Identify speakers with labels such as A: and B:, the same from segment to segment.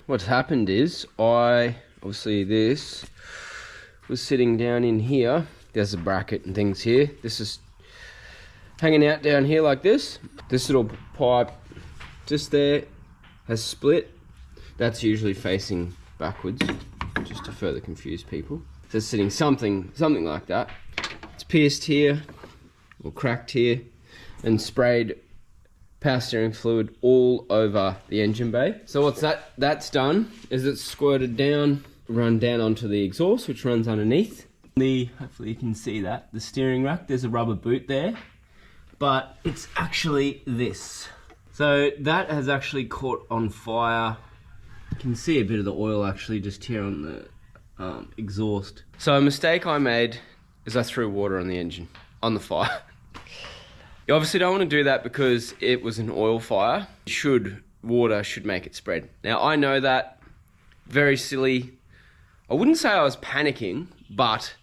A: What's happened is, obviously this was sitting down in here. There's a bracket and things here. This is hanging out down here like this. This little pipe just there has split. That's usually facing backwards, just to further confuse people. So it's sitting something like that. It's pierced here, or cracked here, and sprayed power steering fluid all over the engine bay. So what's that's done is it's squirted down, run down onto the exhaust, which runs underneath. Hopefully you can see that, the steering rack, there's a rubber boot there, but it's actually this. So that has actually caught on fire. You can see a bit of the oil actually just here on the exhaust. So a mistake I made is I threw water on the engine, on the fire. You obviously don't want to do that because it was an oil fire. Water should make it spread. Now I know that, very silly. I wouldn't say I was panicking, but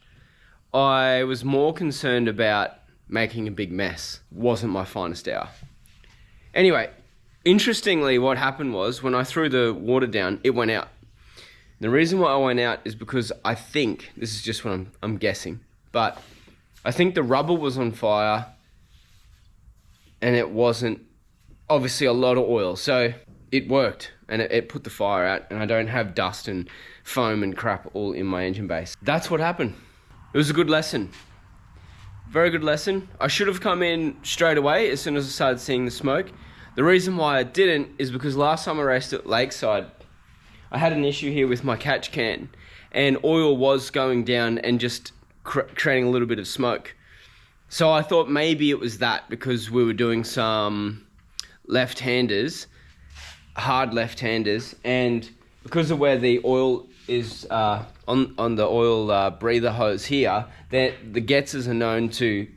A: I was more concerned about making a big mess. Wasn't my finest hour. Anyway, interestingly what happened was when I threw the water down, it went out. The reason why I went out is because I think, this is just what I'm guessing, but I think the rubber was on fire and it wasn't obviously a lot of oil. So it worked and it put the fire out, and I don't have dust and foam and crap all in my engine base. That's what happened. It was a good lesson. Very good lesson. I should have come in straight away as soon as I started seeing the smoke. The reason why I didn't is because last time I raced at Lakeside, I had an issue here with my catch can, and oil was going down and just creating a little bit of smoke. So I thought maybe it was that, because we were doing some left-handers, hard left-handers, and because of where the oil is on the oil breather hose here, that the Getzers are known to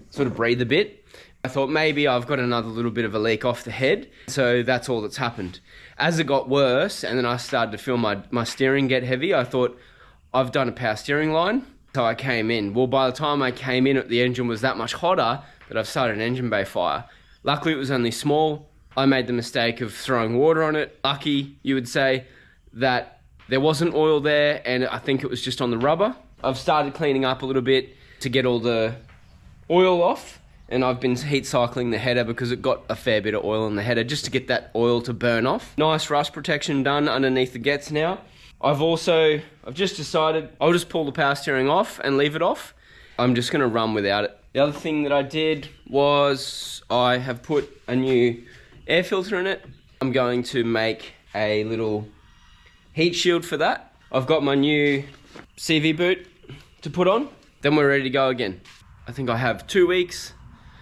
A: sort of breathe a bit. I thought maybe I've got another little bit of a leak off the head, so that's all that's happened. As it got worse, and then I started to feel my steering get heavy, I thought, I've done a power steering line. So I came in. Well, by the time I came in, the engine was that much hotter that I've started an engine bay fire. Luckily, it was only small. I made the mistake of throwing water on it. Lucky, you would say, that there wasn't oil there, and I think it was just on the rubber. I've started cleaning up a little bit to get all the oil off, and I've been heat cycling the header because it got a fair bit of oil in the header just to get that oil to burn off. Nice rust protection done underneath the Getz now. I've just decided I'll just pull the power steering off and leave it off. I'm just going to run without it. The other thing that I did was I have put a new air filter in it. I'm going to make a little heat shield for that. I've got my new CV boot to put on. Then we're ready to go again. I think I have 2 weeks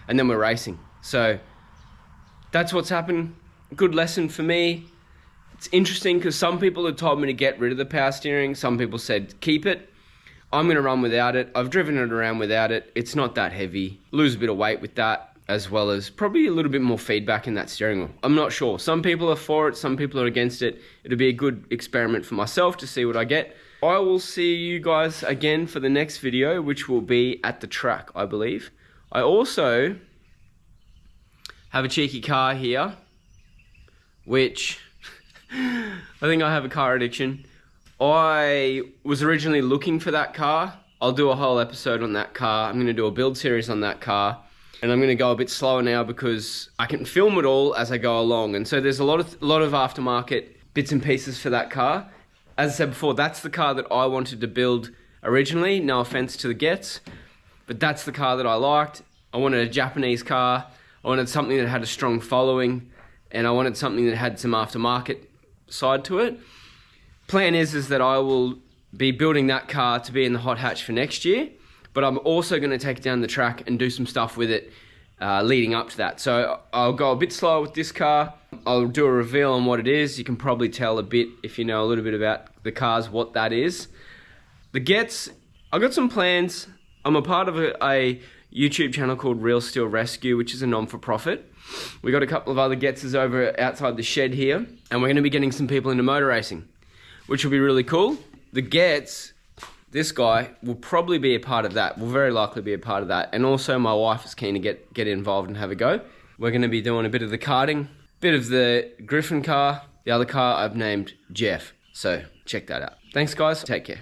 A: and then we're racing. So that's what's happened. Good lesson for me. It's interesting because some people have told me to get rid of the power steering. Some people said keep it. I'm going to run without it. I've driven it around without it. It's not that heavy. Lose a bit of weight with that, as well as probably a little bit more feedback in that steering wheel. I'm not sure. Some people are for it. Some people are against it. It'll be a good experiment for myself to see what I get. I will see you guys again for the next video, which will be at the track, I believe. I also have a cheeky car here, which... I think I have a car addiction. I was originally looking for that car. I'll do a whole episode on that car. I'm going to do a build series on that car. And I'm going to go a bit slower now because I can film it all as I go along. And so there's a lot of aftermarket bits and pieces for that car. as I said before, that's the car that I wanted to build originally. No offense to the Getz, but that's the car that I liked. I wanted a Japanese car. I wanted something that had a strong following, and I wanted something that had some aftermarket side to it. Plan is that I will be building that car to be in the hot hatch for next year, but I'm also going to take it down the track and do some stuff with it leading up to that. So I'll go a bit slower with this car. I'll do a reveal on what it is. You can probably tell a bit if you know a little bit about the cars what that is. The Getz, I've got some plans. I'm a part of a YouTube channel called Real Steel Rescue, which is a non-for-profit. We got a couple of other Getzes over outside the shed here, and we're going to be getting some people into motor racing, which will be really cool. The Getz, this guy, will probably be a part of that, will very likely be a part of that. And also my wife is keen to get involved and have a go. We're going to be doing a bit of the karting, bit of the Griffin car. The other car I've named Jeff. So check that out. Thanks guys, take care.